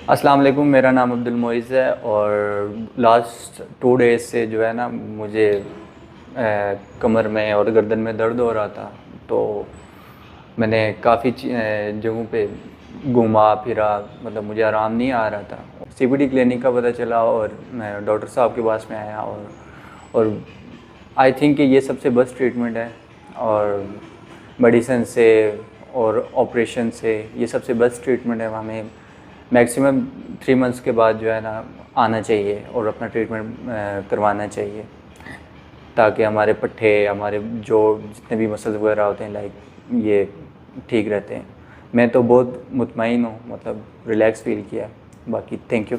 अस्सलाम वालेकुम। मेरा नाम अब्दुल मोइज़ है और लास्ट 2 डेज़ से जो है ना मुझे कमर में और गर्दन में दर्द हो रहा था। तो मैंने काफ़ी जगहों पे घूमा फिरा, मतलब मुझे आराम नहीं आ रहा था। सीबीडी क्लिनिक का पता चला और मैं डॉक्टर साहब के पास में आया और आई थिंक कि ये सबसे बेस्ट ट्रीटमेंट है। और मेडिसिन से और ऑपरेशन से ये सबसे बेस्ट ट्रीटमेंट है। हमें मैक्सिमम 3 मंथ्स के बाद जो है ना आना चाहिए और अपना ट्रीटमेंट करवाना चाहिए, ताकि हमारे पट्ठे, हमारे जो जितने भी मसल्स वगैरह होते हैं लाइक ये ठीक रहते हैं। मैं तो बहुत मुतमईन हूँ, मतलब रिलैक्स फील किया। बाकी थैंक यू।